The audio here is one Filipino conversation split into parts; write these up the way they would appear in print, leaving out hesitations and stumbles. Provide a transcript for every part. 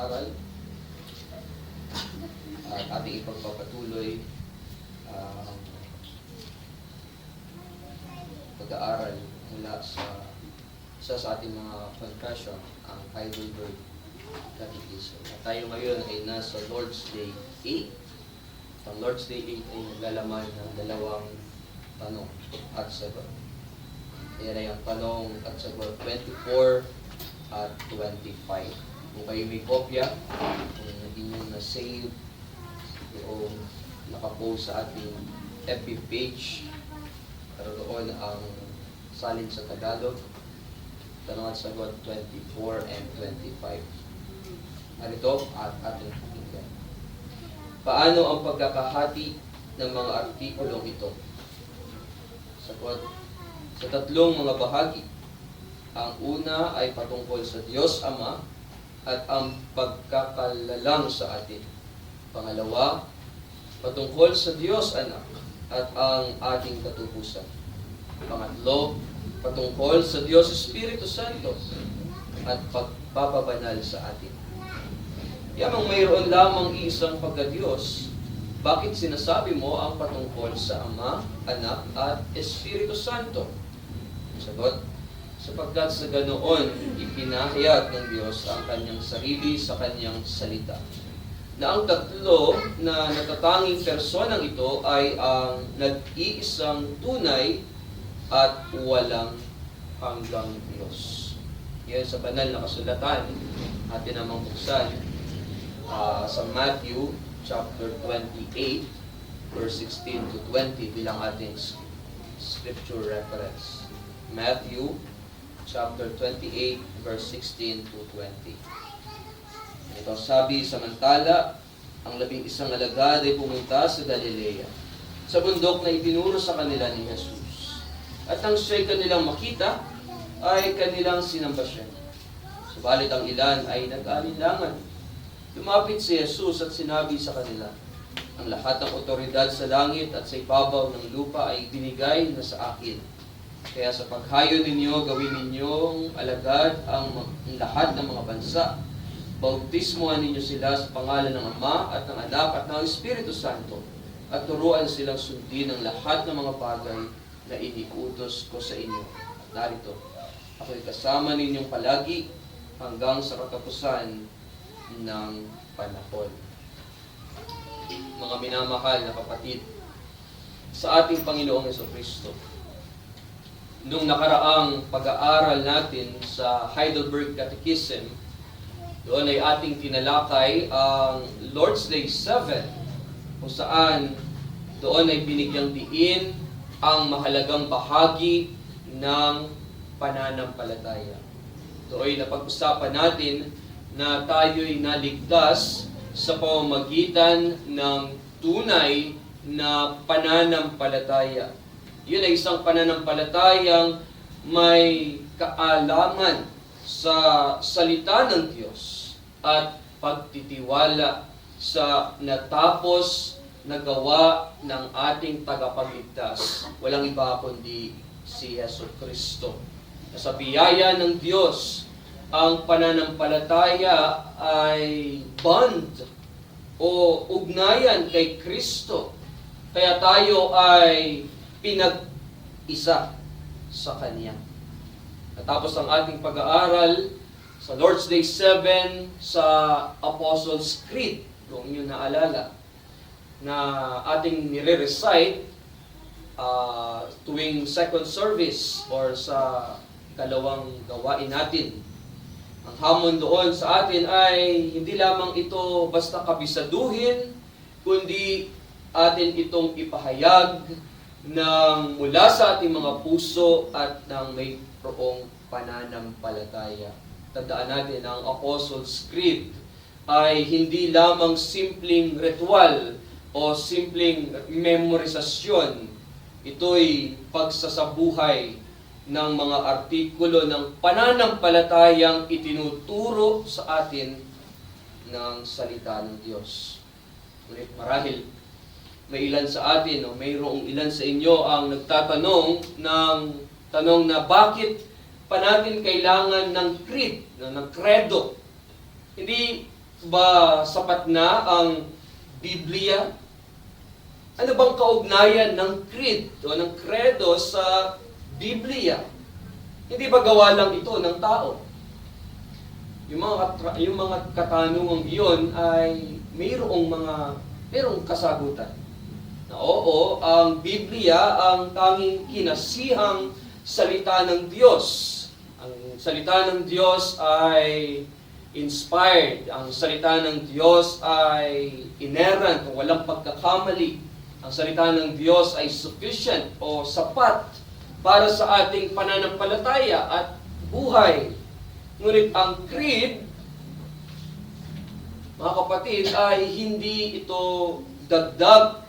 pag-aaral at ating ipagpapatuloy ang pag-aaral mula sa isa sa ating mga confession, ang Heidelberg Catechism. At tayo ngayon ay nasa Lord's Day 8. Ang Lord's Day 8 ay naglalaman ng dalawang tanong at sagot. Yan ay ang tanong at sagot 24 at 25. Kung kayo may kopya, kung hindi nyo na-save, yung nakapost sa ating FB page, naroon ang salin sa Tagalog, tanong at sagot 24 and 25. Narito at ating pakinggan. Paano ang pagkakahati ng mga artikulong ito? Sagot, sa tatlong mga bahagi. Ang una ay patungkol sa Diyos Ama at ang pagkakalalang sa atin. Pangalawa, patungkol sa Diyos Anak at ang ating katubusan. Pangatlo, patungkol sa Diyos Espiritu Santo at pagpapabanal sa atin. Yamang mayroon lamang isang pagka-Diyos, bakit sinasabi mo ang patungkol sa Ama, Anak at Espiritu Santo? Sagot, sapagkat sa ganoon ipinahayag ng Diyos ang kanyang sarili sa kanyang salita, na ang tatlo na natatanging personang ito ay ang nag-iisang tunay at walang hanggang Diyos. Yan sa banal na kasulatan, atin namang buksan sa Matthew chapter 28, verse 16 to 20 bilang ating scripture reference. Matthew chapter 28, verse 16 to 20. Ito sabi, samantala, ang 11 alagad ay pumunta sa Galilea, sa bundok na itinuro sa kanila ni Jesus. At nang siya'y kanilang makita, ay kanilang sinamba siya. Subalit ang ilan ay nag-alinlangan. Lumapit si Jesus at sinabi sa kanila, ang lahat ng otoridad sa langit at sa ibabaw ng lupa ay binigay na sa akin. Kaya sa paghayo ninyo, gawin ninyong alagad ang lahat ng mga bansa. Bautismuhan ninyo sila sa pangalan ng Ama at ng Anak at ng Espiritu Santo, at turuan silang sundin ang lahat ng mga bagay na iniutos ko sa inyo. At narito, ako'y kasama ninyong palagi hanggang sa katapusan ng panahon. Mga minamahal na kapatid, sa ating Panginoong Jesucristo, nung nakaraang pag-aaral natin sa Heidelberg Catechism, doon ay ating tinalakay ang Lord's Day 7, kung saan doon ay binigyang diin ang mahalagang bahagi ng pananampalataya. Doon ay napag-usapan natin na tayo'y naligtas sa pamamagitan ng tunay na pananampalataya. Yun ay isang pananampalatayang may kaalaman sa salita ng Diyos at pagtitiwala sa natapos na gawa ng ating tagapagligtas. Walang iba kundi si Jesucristo. Sa biyaya ng Diyos, ang pananampalataya ay bond o ugnayan kay Kristo. Kaya tayo ay pinag-isa sa Kanya. Natapos ang ating pag-aaral sa Lord's Day 7 sa Apostles' Creed, kung inyo naalala, na ating nire-recite tuwing second service or sa ikalawang gawain natin. Ang hamon doon sa atin ay hindi lamang ito basta kabisaduhin, kundi atin itong ipahayag ng mula sa ating mga puso at ng mayroong pananampalataya. Tandaan natin, ang Apostles' Creed ay hindi lamang simpleng ritual o simpleng memorisasyon. Ito'y pagsasabuhay ng mga artikulo ng pananampalatayang itinuturo sa atin ng salita ng Diyos. Ngunit marahil may ilan sa atin o mayroong ilan sa inyo ang nagtatanong ng tanong na bakit pa natin kailangan ng creed, ng credo. Hindi ba sapat na ang Biblia? Ano bang kaugnayan ng creed o ng credo sa Biblia? Hindi ba gawa lang ito ng tao? Yung mga katanungang iyon ay mayroong kasagutan. Na oo, ang Biblia ang tanging kinasihang salita ng Diyos. Ang salita ng Diyos ay inspired. Ang salita ng Diyos ay inerrant o walang pagkakamali. Ang salita ng Diyos ay sufficient o sapat para sa ating pananampalataya at buhay. Ngunit ang creed, mga kapatid, ay hindi ito dagdag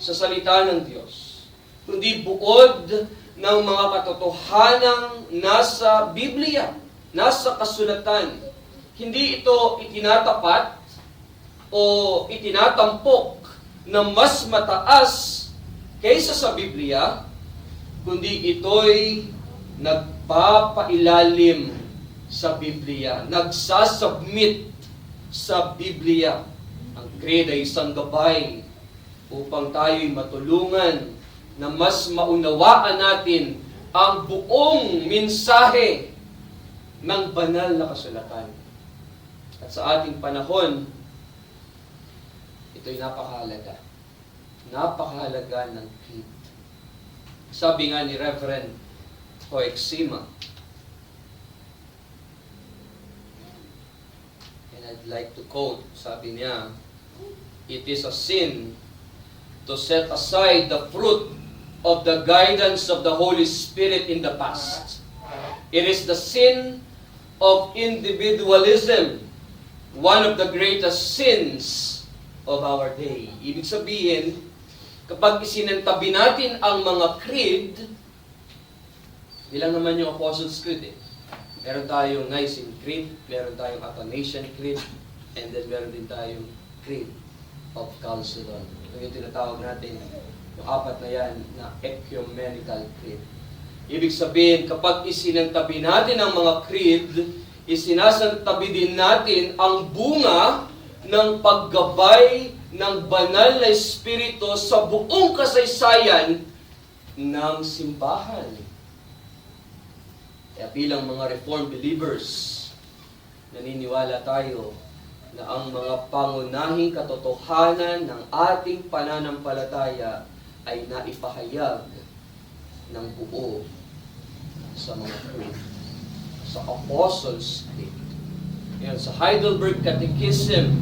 sa salita ng Diyos, kundi buod ng mga katotohanang nasa Biblia, nasa kasulatan. Hindi ito itinatapat o itinatampok na mas mataas kaysa sa Biblia, kundi ito'y nagpapailalim sa Biblia, nagsasubmit sa Biblia. Ang creed ay isang gabay upang tayo'y matulungan na mas maunawaan natin ang buong mensahe ng banal na kasulatan. At sa ating panahon, ito'y napakahalaga. Napakahalaga ng creed. Sabi nga ni Reverend Hoeksima, and I'd like to quote, sabi niya, "It is a sin to set aside the fruit of the guidance of the Holy Spirit in the past. It is the sin of individualism, one of the greatest sins of our day." Ibig sabihin, kapag isinantabi natin ang mga creed, ilang naman yung Apostles' Creed eh. Meron tayong Nicene Creed, meron tayong Athanasian Creed, and then meron din tayong Creed of Chalcedon. Ito yung tinatawag natin, yung apat na yan, na Ecumenical Creed. Ibig sabihin, kapag isinantabi natin ang mga creed, isinasantabi din natin ang bunga ng paggabay ng banal na Espiritu sa buong kasaysayan ng simbahan. Kaya bilang mga Reformed believers, naniniwala tayo na ang mga pangunahing katotohanan ng ating pananampalataya ay naipahayag ng buo sa mga creed, sa Apostles' Creed. Yan, sa Heidelberg Catechism,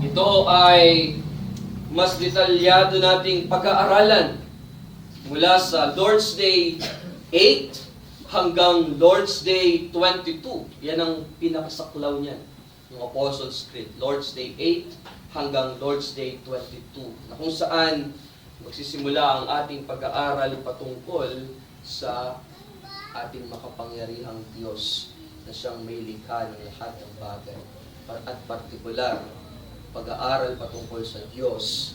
ito ay mas detalyado nating pag-aaralan mula sa Lord's Day 8 hanggang Lord's Day 22. Yan ang pinakasaklaw niyan, yung Apostles' Creed. Lord's Day 8 hanggang Lord's Day 22. Na kung saan magsisimula ang ating pag-aaral patungkol sa ating makapangyarihang Diyos na siyang may likha ng lahat ng bagay. At partikular, pag-aaral patungkol sa Diyos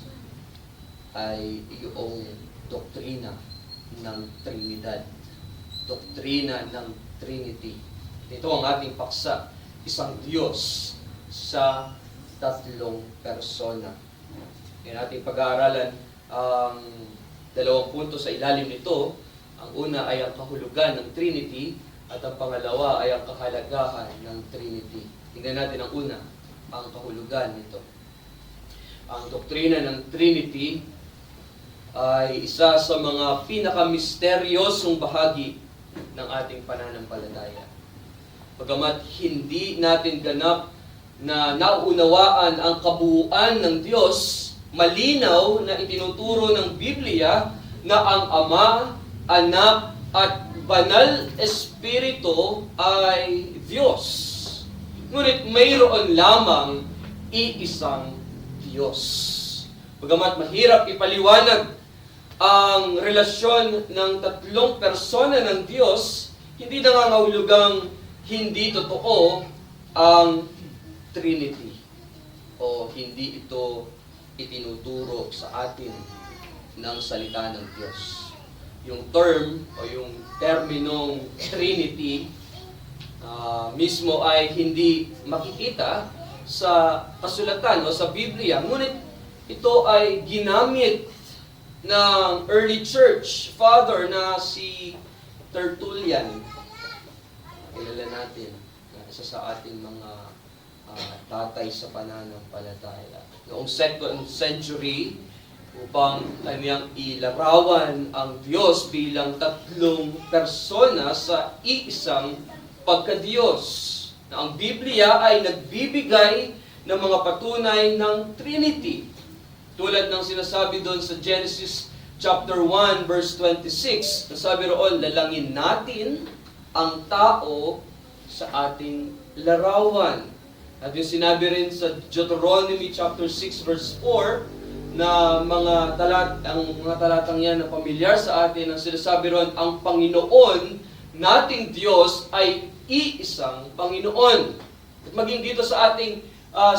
ay iyong doktrina ng Trinidad. Doktrina ng Trinity. Ito ang ating paksa, isang Diyos sa tatlong persona. Yan ating pag-aaralan ang dalawang punto sa ilalim nito. Ang una ay ang kahulugan ng Trinity at ang pangalawa ay ang kahalagahan ng Trinity. Tingnan natin ang una, ang kahulugan nito. Ang doktrina ng Trinity ay isa sa mga pinakamisteryosong bahagi ng ating pananampalataya. Bagamat hindi natin ganap na nauunawaan ang kabuuan ng Diyos, malinaw na itinuturo ng Biblia na ang Ama, Anak, at Banal Espiritu ay Diyos. Ngunit mayroon lamang iisang Diyos. Bagamat mahirap ipaliwanag ang relasyon ng tatlong persona ng Diyos, hindi nangangahulugang hindi totoo ang Trinity o hindi ito itinuturo sa atin ng salita ng Diyos. Yung term o yung terminong Trinity mismo ay hindi makikita sa kasulatan o sa Biblia. Ngunit ito ay ginamit ng early church father na si Tertullian. Kilala natin na isa sa ating mga tatay sa pananampalataya. Noong 2nd century, upang kanyang ilarawan ang Diyos bilang tatlong persona sa iisang pagka-Diyos. Na ang Biblia ay nagbibigay ng mga patunay ng Trinity. Tulad ng sinasabi doon sa Genesis chapter 1 verse 26, nasabi roon, lalangin natin ang tao sa ating larawan. At yung sinabi rin sa Deuteronomy chapter 6 verse 4, na ang mga talatang yan na pamilyar sa atin, ang sinasabi ron, ang Panginoon nating Diyos ay iisang Panginoon. At maging dito sa ating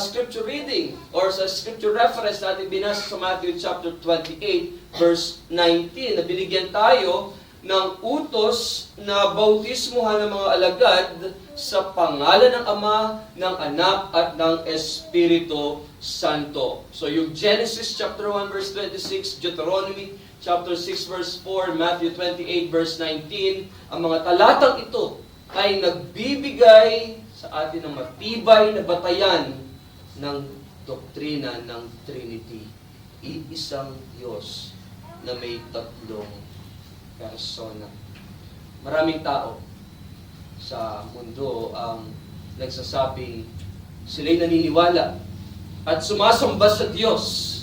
scripture reading or sa scripture reference natin binasa sa Matthew chapter 28 verse 19, na binigyan tayo ng utos na bautismuhan ng mga alagad sa pangalan ng Ama, ng Anak, at ng Espiritu Santo. So yung Genesis chapter 1 verse 26, Deuteronomy chapter 6 verse 4, Matthew 28 verse 19, ang mga talatang ito ay nagbibigay sa atin ng matibay na batayan ng doktrina ng Trinity. Iisang Diyos na may tatlong persona. Maraming tao sa mundo ang nagsasabing sila'y naniniwala at sumasamba sa Diyos.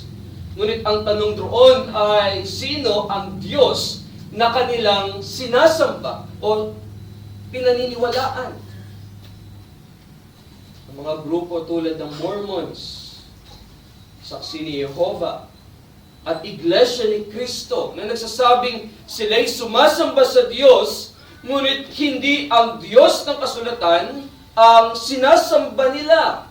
Ngunit ang tanong doon ay sino ang Diyos na kanilang sinasamba o pinaniniwalaan? Ang mga grupo tulad ng Mormons, Saksi ni Jehovah, at Iglesia ni Cristo na nagsasabing sila'y sumasamba sa Diyos, ngunit hindi ang Diyos ng kasulatan ang sinasamba nila.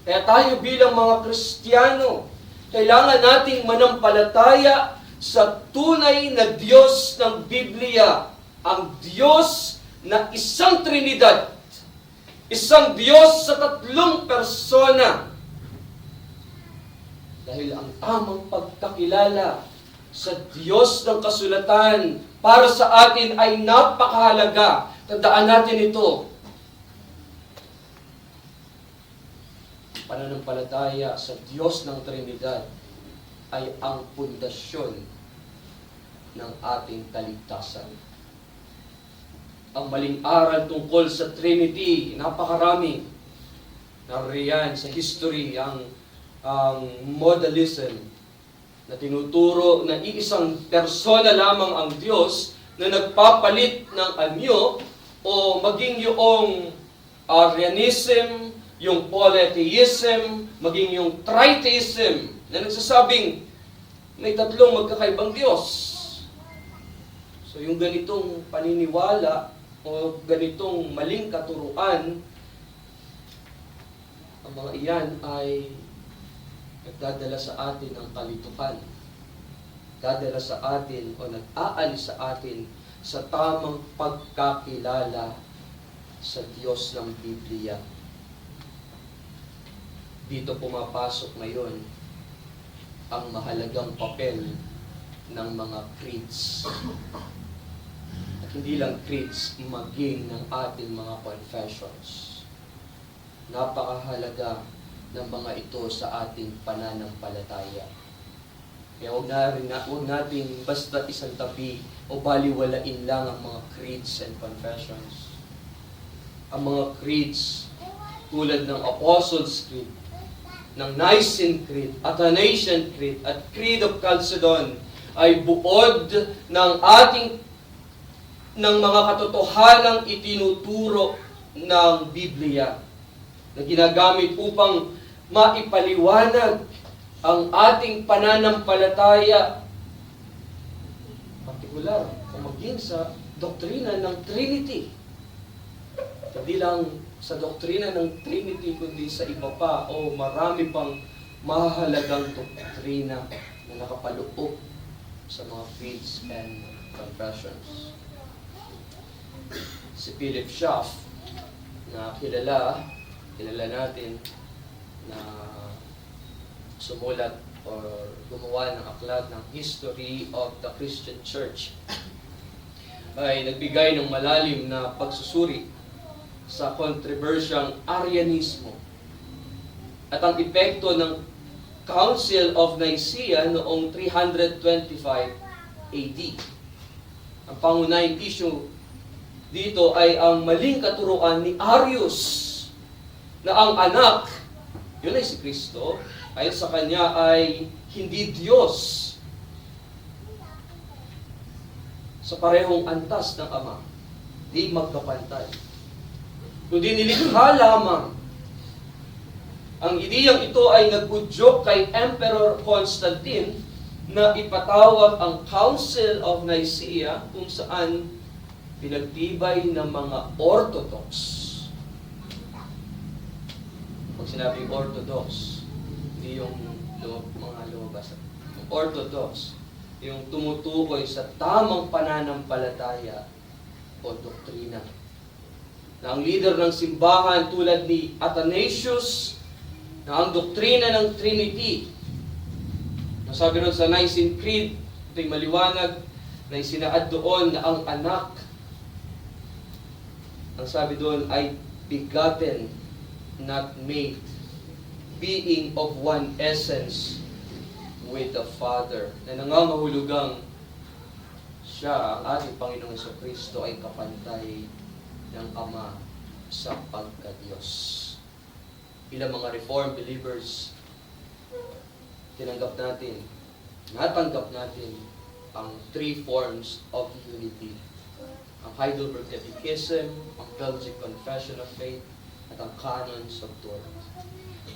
Kaya tayo bilang mga Kristiyano, kailangan nating manampalataya sa tunay na Diyos ng Biblia, ang Diyos na isang Trinidad, isang Diyos sa tatlong persona. Dahil ang tamang pagkakilala sa Diyos ng kasulatan para sa atin ay napakahalaga. Tandaan natin ito. Pananampalataya sa Diyos ng Trinidad ay ang pundasyon ng ating kaligtasan. Ang maling aral tungkol sa Trinity, napakarami. Nariyan sa history ang modalism na tinuturo na iisang persona lamang ang Diyos na nagpapalit ng anyo, o maging yung Arianism, yung polytheism, maging yung tritheism na nagsasabing may tatlong magkakaibang Diyos. So yung ganitong paniniwala o ganitong maling katuruan, ang mga iyan ay nagdadala sa atin ng kalituhan. Dadala sa atin o nag-aalis sa atin sa tamang pagkakilala sa Diyos ng Biblia. Dito pumapasok ngayon ang mahalagang papel ng mga creeds. At hindi lang creeds, maging ng ating mga confessions. Napakahalaga ng mga ito sa ating pananampalataya. Kaya huwag natin basta isang tabi o baliwalain lang ang mga creeds and confessions. Ang mga creeds tulad ng Apostles' Creed, ng Nicene Creed, Athanasian Creed, at Creed of Chalcedon ay buod ng mga katotohanang itinuturo ng Biblia na ginagamit upang maipaliwanag ang ating pananampalataya, partikular, o maging sa doktrina ng Trinity. Hindi lang sa doktrina ng Trinity, kundi sa iba pa o marami pang mahalagang doktrina na nakapaloob sa mga creeds and confessions. Si Philip Schaff, na kilala natin na sumulat or gumawa ng aklat ng History of the Christian Church ay nagbigay ng malalim na pagsusuri sa kontrobersyang Arianismo at ang epekto ng Council of Nicaea noong 325 AD. Ang pangunahing issue dito ay ang maling katuruan ni Arius na ang anak, yun ay si Kristo, ayon sa kanya ay hindi Diyos sa parehong antas ng Ama, di magkapantay, kundi nilikha lamang. Ang ideyang ito ay nag-udyok kay Emperor Constantine na ipatawag ang Council of Nicaea kung saan pinagtibay ng mga Orthodox. Pag sinabing Orthodox, hindi yung mga lumabas. Yung Orthodox, yung tumutukoy sa tamang pananampalataya o doktrina. Na ang leader ng simbahan tulad ni Athanasius, na ang doktrina ng Trinity, na sabi ron sa Nicene Creed, ito'y maliwanag, na isinaad doon na ang anak, ang sabi doon ay begotten, not made, being of one essence with the Father, na nangangahulugang siya, ang ating Panginoong Jesucristo, ay kapantay ng Ama sa pagka-Diyos. Bilang mga Reformed believers, natanggap natin ang three forms of unity. Ang Heidelberg Catechism, ang Belgic Confession of Faith, at ang Canons of Dort.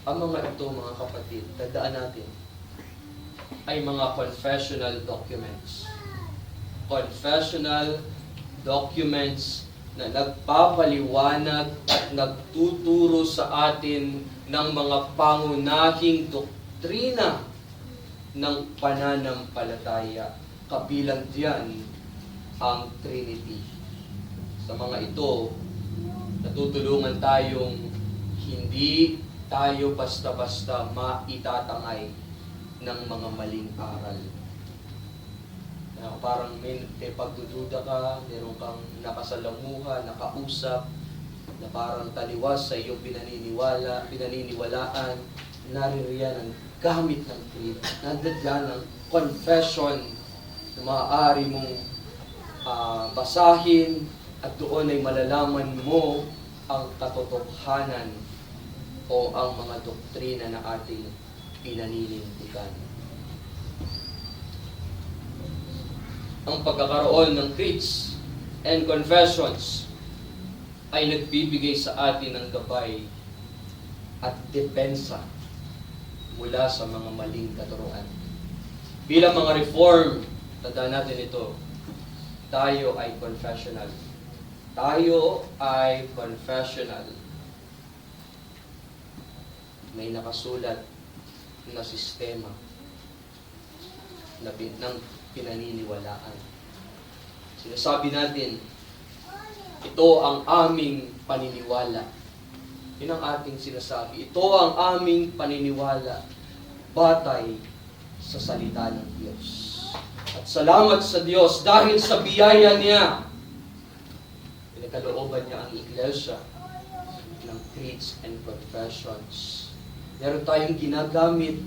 Ang mga ito, mga kapatid, tandaan natin, ay mga confessional documents. Confessional documents na nagpapaliwanag at nagtuturo sa atin ng mga pangunahing doktrina ng pananampalataya. Kabilang diyan ang Trinity. Sa mga ito, natutulungan tayong hindi tayo basta-basta maitatangay ng mga maling aral. Parang may pagdududa ka, meron kang nakasalamuha, nakausap, na parang taliwas sa iyong pinaniniwalaan, naririyan ang gamit ng creed, nandyan ang confession na maaari mong basahin at doon ay malalaman mo ang katotohanan o ang mga doktrina na ating pinaninindigan. Ang pagkakaroon ng creeds and confessions ay nagbibigay sa atin ng gabay at depensa mula sa mga maling katuruan. Bilang mga reform, tandaan natin ito, tayo ay confessional. Tayo ay confessional. May nakasulat na sistema ng pinaniniwalaan. Sinasabi natin, ito ang aming paniniwala. Yun ang ating sinasabi. Ito ang aming paniniwala. Batay sa salita ng Diyos. At salamat sa Diyos dahil sa biyaya niya, pinagkalooban niya ang iglesia ng creeds and confessions. Meron tayong ginagamit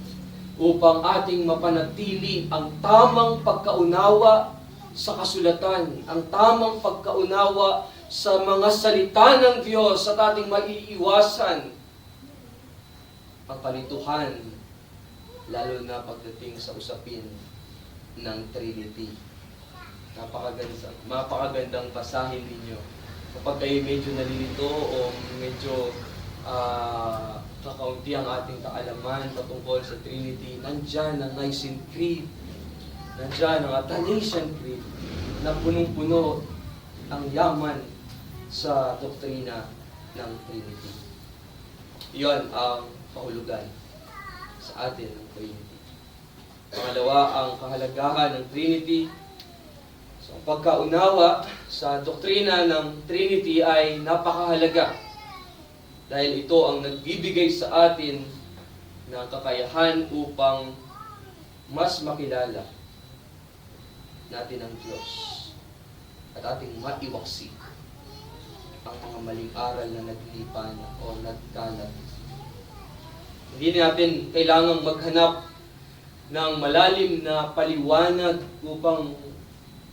upang ating mapanatili ang tamang pagkaunawa sa kasulatan, ang tamang pagkaunawa sa mga salita ng Diyos at ating maiiwasan ang kalituhan, lalo na pagdating sa usapin ng Trinity. Napakagandang basahin ninyo. Kapag kayo medyo nalilito o medyo kakaunti ang ating kaalaman patungkol sa Trinity, nandyan ang Nicene Creed, nandyan ang Athanasian Creed, na punong-puno ang yaman sa doktrina ng Trinity. Iyon ang kahulugan sa atin ng Trinity. Pangalawa, ang kahalagahan ng Trinity. So, ang pagkaunawa sa doktrina ng Trinity ay napakahalaga. Dahil ito ang nagbibigay sa atin ng kakayahan upang mas makilala natin ang Diyos at ating maiwaksi ang mga maling aral na naglilipan o nagkalat. Hindi natin kailangang maghanap ng malalim na paliwanag upang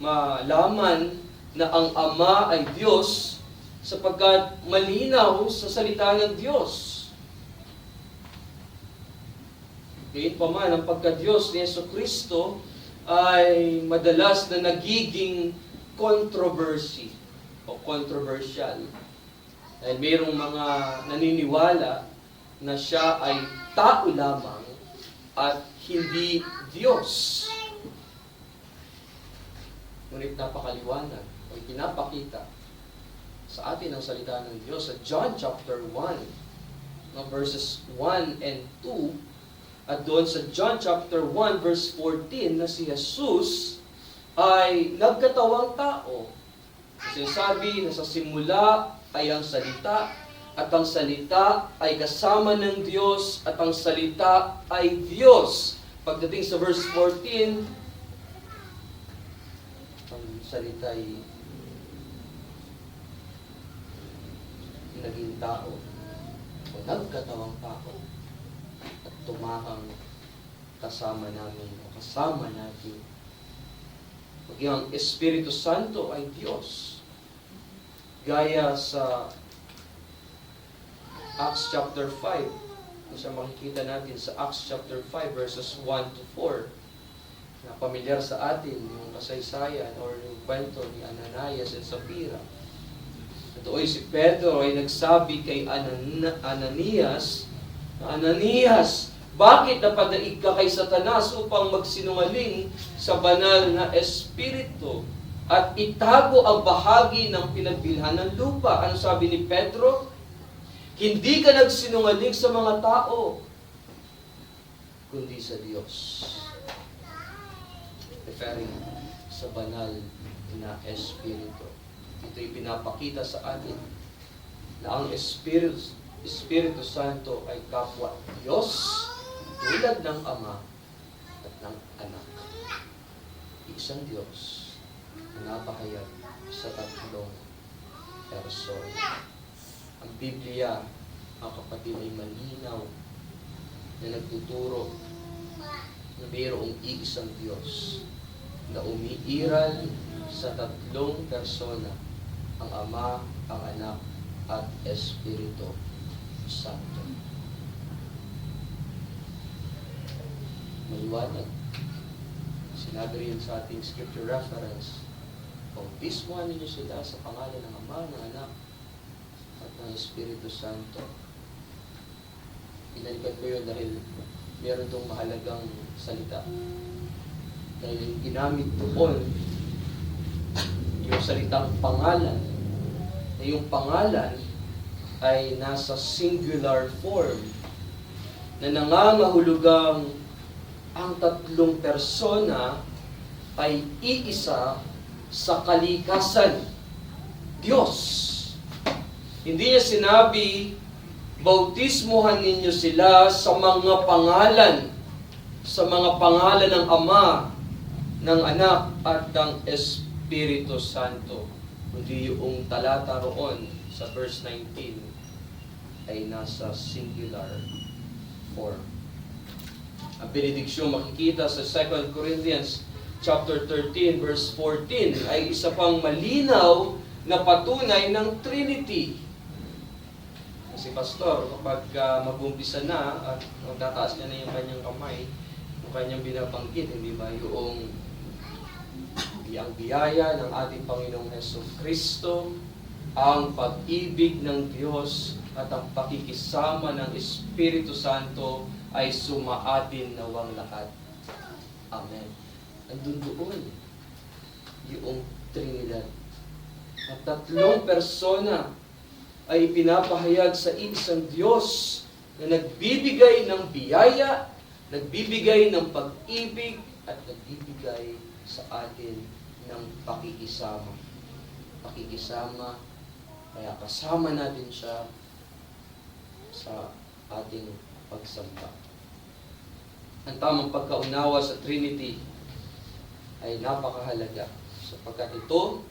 malaman na ang Ama ay Diyos sapagkat malinaw sa salita ng Diyos. Gayun pa man, ang pagka-Diyos ni Jesucristo ay madalas na nagiging controversy o controversial. Dahil mayroong mga naniniwala na siya ay tao lamang at hindi Diyos. Ngunit napakaliwanag o pinapakita sa atin ang salita ng Diyos sa John chapter 1, verses 1 and 2, at doon sa John chapter 1 verse 14 na si Jesus ay nagkatawang tao. Kasi sabi na sa simula ay ang salita, at ang salita ay kasama ng Diyos, at ang salita ay Diyos. Pagdating sa verse 14, ang salita ay naging tao o nagkatawang tao at tumahang kasama namin o kasama natin. Maging ang Espiritu Santo ay Diyos. Gaya sa Acts chapter 5, kung sa makikita natin sa Acts chapter 5 verses 1 to 4, na pamilyar sa atin yung kasaysayan o yung kwento ni Ananias at Sapphira. Ito ay si Pedro ay nagsabi kay Ananias, Ananias, bakit napadaig ka kay Satanas upang magsinungaling sa banal na Espiritu at itago ang bahagi ng pinagbilhan ng lupa? Ano sabi ni Pedro? Hindi ka nagsinungaling sa mga tao, kundi sa Diyos. Referring sa banal na Espiritu. Ito'y pinapakita sa atin na ang Espiritu Santo ay kapwa Diyos, tulad ng Ama at ng Anak. Isang Diyos na napahayag sa tatlong persona. Ang Biblia, ang kapatid, ay malinaw na nagtuturo na mayroong iisang Diyos na umiiral sa tatlong persona, ang Ama, ang Anak, at Espiritu Santo. Maliwanag. Sinabi rin sa ating scripture reference, bautismuhan ninyo sila sa pangalan ng Ama, ng Anak, at ng Espiritu Santo. Pinalikan ko yun dahil meron itong mahalagang salita. Dahil yung ginamit doon, yung salitang pangalan, na yung pangalan ay nasa singular form, na nangangahulugang ang tatlong persona ay iisa sa kalikasan, Diyos. Hindi niya sinabi, bautismuhan ninyo sila sa mga pangalan ng Ama, ng Anak, at ng Espiritu Santo. Kundi yung talata roon sa verse 19 ay nasa singular form. Ang benediksyon makikita sa 2 Corinthians chapter 13 verse 14 ay isa pang malinaw na patunay ng Trinity. Kasi pastor, kapag mag-umpisa na at magtataas niya na yung kanyang kamay, yung kanyang binabanggit, hindi ba, yung ang biyaya ng ating Panginoong Jesucristo, ang pag-ibig ng Diyos at ang pakikisama ng Espiritu Santo ay sumaatin nawang lahat. Amen. Andun doon yung Trinidad. At tatlong persona ay ipinapahayag sa isang Diyos na nagbibigay ng biyaya, nagbibigay ng pag-ibig, at nagbibigay sa atin ng pakikisama. Pakikisama, kaya kasama natin siya sa ating pagsamba. Ang tamang pagkaunawa sa Trinity ay napakahalaga sapagkat ito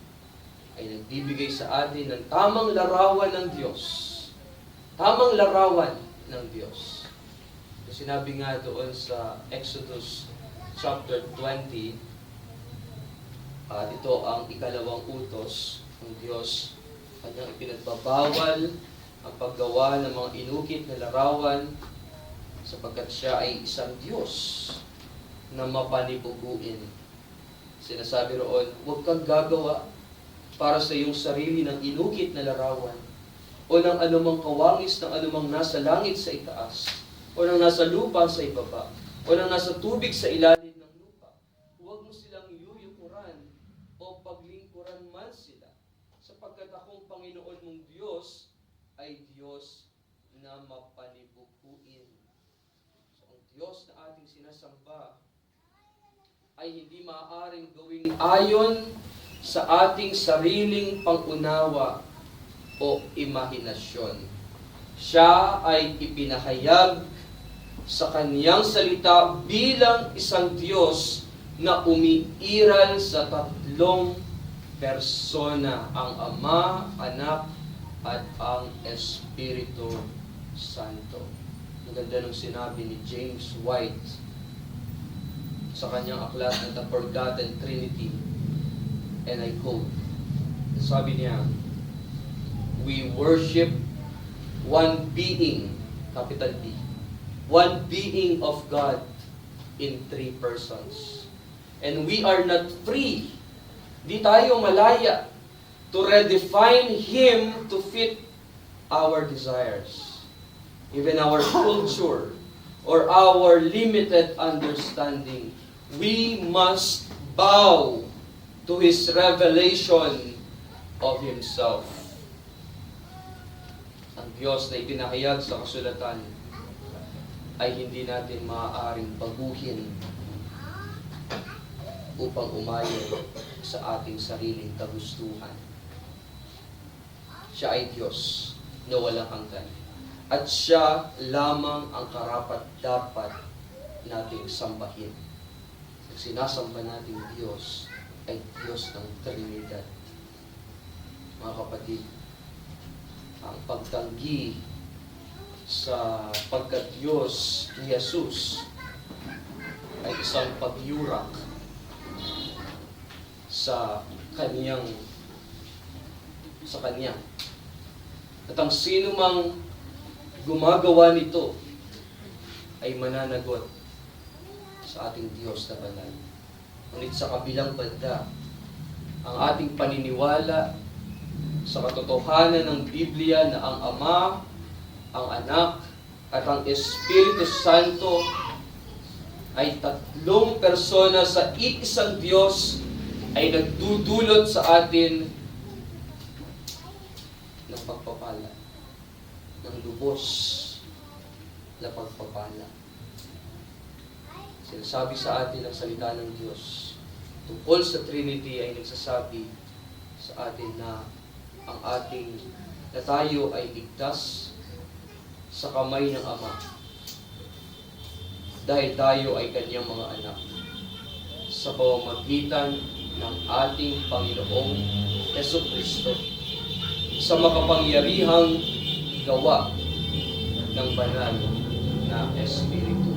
ay nagbibigay sa atin ng tamang larawan ng Diyos. Tamang larawan ng Diyos. Sinabi nga doon sa Exodus chapter 20, ito ang ikalawang utos ng Diyos. Kanyang ipinagbabawal ang paggawa ng mga inukit na larawan sapagkat siya ay isang Diyos na mapanipuguin. Sinasabi roon, huwag kang gagawa para sa iyong sarili ng inukit na larawan o ng anumang kawangis ng anumang nasa langit sa itaas o ng nasa lupa sa ibaba o ng nasa tubig sa ilalim ng lupa. Huwag mo silang yuyukuran o paglingkuran man sila sapagkat akong Panginoon mong Diyos ay Diyos na mapanipuguin. So, ang Diyos na ating sinasamba ay hindi maaaring gawing ayon sa ating sariling pangunawa o imahinasyon. Siya ay ipinahayag sa kaniyang salita bilang isang Diyos na umiiral sa tatlong persona, ang Ama, Anak, at ang Espiritu Santo. Ang ganda nung sinabi ni James White sa kanyang aklat na The Forgotten Trinity. And I quote, sabi niya, we worship one being, capital B, one being of God in three persons. And we are not free, di tayo malaya, to redefine Him to fit our desires, even our culture, or our limited understanding. We must bow to His revelation of Himself. Ang Diyos na ipinahayag sa kasulatan ay hindi natin maaaring baguhin upang umayon sa ating sariling kagustuhan. Siya ay Diyos na walang hanggan. At siya lamang ang karapat-dapat nating sambahin. Ang sinasamba nating Diyos ay Diyos ng Trinidad. Mga kapatid, ang pagtanggi sa pagka-Diyos ni Jesus ay isang pagyurak sa Kanya. At ang sino mang gumagawa nito ay mananagot sa ating Diyos na banal. Ngunit sa kabilang banda, ang ating paniniwala sa katotohanan ng Biblia na ang Ama, ang Anak, at ang Espiritu Santo ay tatlong persona sa iisang Diyos ay nagdudulot sa atin ng pagpapala, ng lubos na pagpapala. Sinasabi sa atin ang salita ng Diyos tungkol sa Trinity ay nagsasabi sa atin na ang ating na tayo ay ligtas sa kamay ng Ama dahil tayo ay Kanyang mga anak sa pamamagitan ng ating Panginoong Jesucristo sa makapangyarihang gawa ng banal na Espiritu.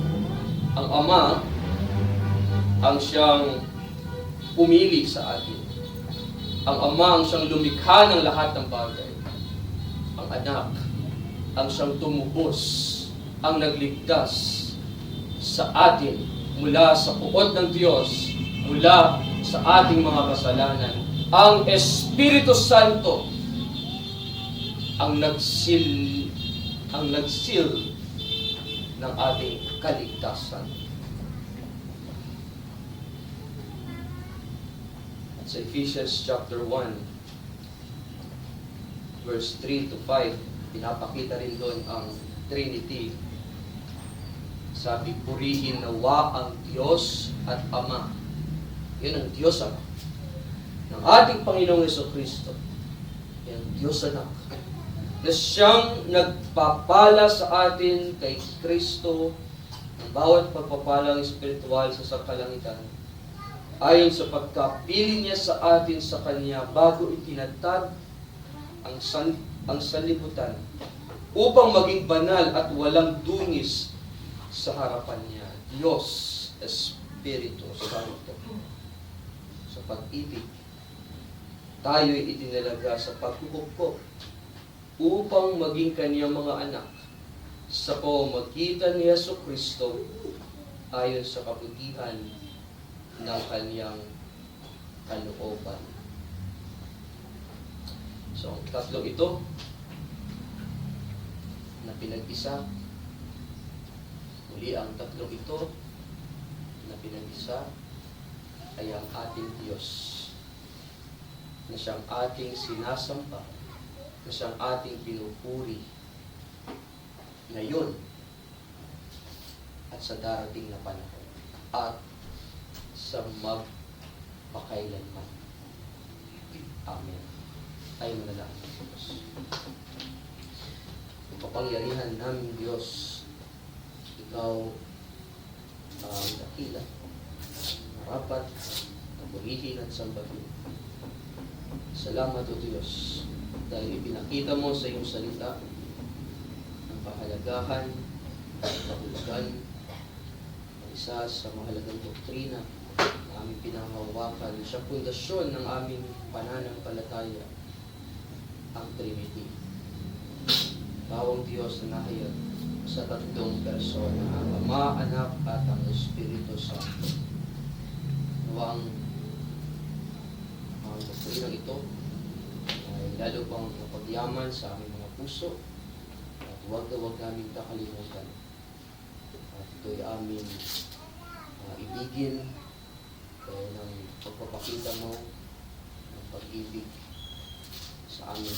Ang Ama ang siyang pumili sa atin. Ang Ama ang siyang lumikha ng lahat ng bagay. Ang Anak ang siyang tumubos, ang nagligtas sa atin mula sa puot ng Diyos, mula sa ating mga kasalanan. Ang Espiritu Santo ang nagsil ng ating kaligtasan. At sa Ephesians chapter 1, verse 3 to 5, pinapakita rin doon ang Trinity. Sabi, purihin nawa ang Diyos at Ama. Yun ang Diyos Ama ng ating Panginoong Jesucristo. Yan ang Diyos Anak na siyang nagpapala sa atin kay Kristo ang bawat pagpapalang espiritual sa sakalangitan ayon sa pagkapili niya sa atin sa Kanya bago itinatag ang sanlibutan upang maging banal at walang dungis sa harapan niya. Diyos, Espiritu Santo. Sa pag-ibig, tayo'y itinalaga sa pagkukupkop upang maging Kaniyang mga anak sa pamamagitan ni Jesucristo ayon sa kabutihan ng Kaniyang kalooban. So, ang tatlong ito na pinag-isa, muli ang tatlong ito na pinag-isa ay ang ating Diyos na siyang ating sinasamba, na siyang ating pinupuri ngayon at sa darating na panahon at sa magpakailanman. Amen. Ay manalangin ng Diyos. Kapangyarihan namin Diyos, Ikaw ang dakila, marapat, purihin at sambahin. Salamat o Diyos dahil ipinakita mo sa iyong salita ang kahalagahan at kahulugan ng isa sa mahalagang doktrina na aming pinanghawakan. Siya pundasyon ng aming pananampalataya, ang Trinity. Bawang Diyos na nahayag sa tatlong persona, ang Ama, Anak at ang Espiritu Santo. Nawang ang doktrinang ito ay lalo pang napagyaman sa aming mga puso at huwag na huwag namin kakalimutan. At ito'y aming ibigin kaya ng pagpapakita mo ng pag-ibig sa amin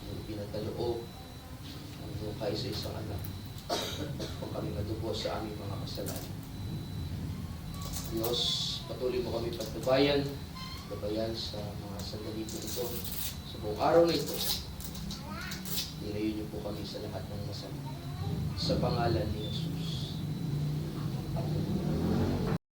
ng pinagkaloob ng iyong kaisa-isang anak kung kami madugo sa aming mga kasalanan. Diyos, patuloy mo kami pagtabayan sa mga sandali po ito, sa buong araw na ito. Nilayo niyo po kami sa lahat ng masama. Sa pangalan ni Jesus. Amen.